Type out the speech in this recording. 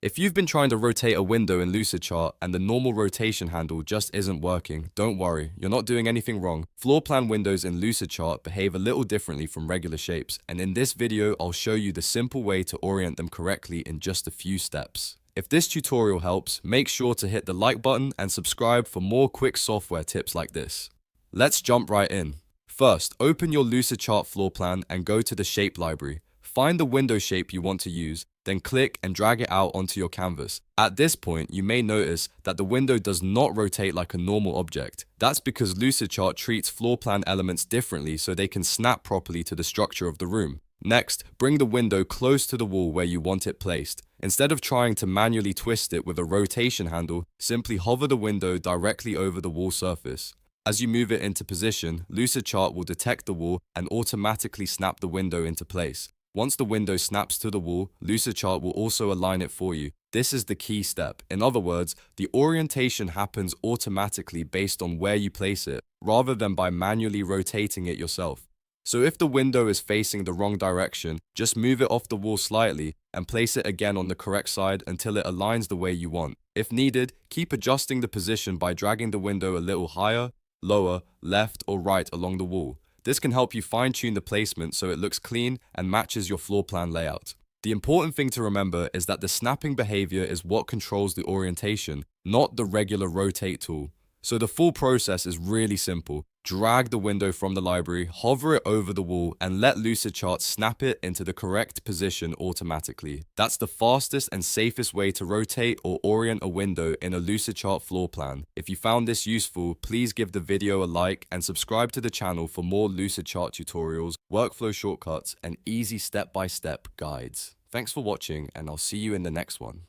If you've been trying to rotate a window in Lucidchart and the normal rotation handle just isn't working, don't worry, you're not doing anything wrong. Floor plan windows in Lucidchart behave a little differently from regular shapes, and in this video I'll show you the simple way to orient them correctly in just a few steps. If this tutorial helps, make sure to hit the like button and subscribe for more quick software tips like this. Let's jump right in. First, open your Lucidchart floor plan and go to the shape library. Find the window shape you want to use, then click and drag it out onto your canvas. At this point, you may notice that the window does not rotate like a normal object. That's because Lucidchart treats floor plan elements differently so they can snap properly to the structure of the room. Next, bring the window close to the wall where you want it placed. Instead of trying to manually twist it with a rotation handle, simply hover the window directly over the wall surface. As you move it into position, Lucidchart will detect the wall and automatically snap the window into place. Once the window snaps to the wall, Lucidchart will also align it for you. This is the key step. In other words, the orientation happens automatically based on where you place it, rather than by manually rotating it yourself. So if the window is facing the wrong direction, just move it off the wall slightly and place it again on the correct side until it aligns the way you want. If needed, keep adjusting the position by dragging the window a little higher, lower, left or right along the wall. This can help you fine-tune the placement so it looks clean and matches your floor plan layout. The important thing to remember is that the snapping behavior is what controls the orientation, not the regular rotate tool. So the full process is really simple. Drag the window from the library, hover it over the wall, and let Lucidchart snap it into the correct position automatically. That's the fastest and safest way to rotate or orient a window in a Lucidchart floor plan. If you found this useful, please give the video a like and subscribe to the channel for more Lucidchart tutorials, workflow shortcuts, and easy step-by-step guides. Thanks for watching, and I'll see you in the next one.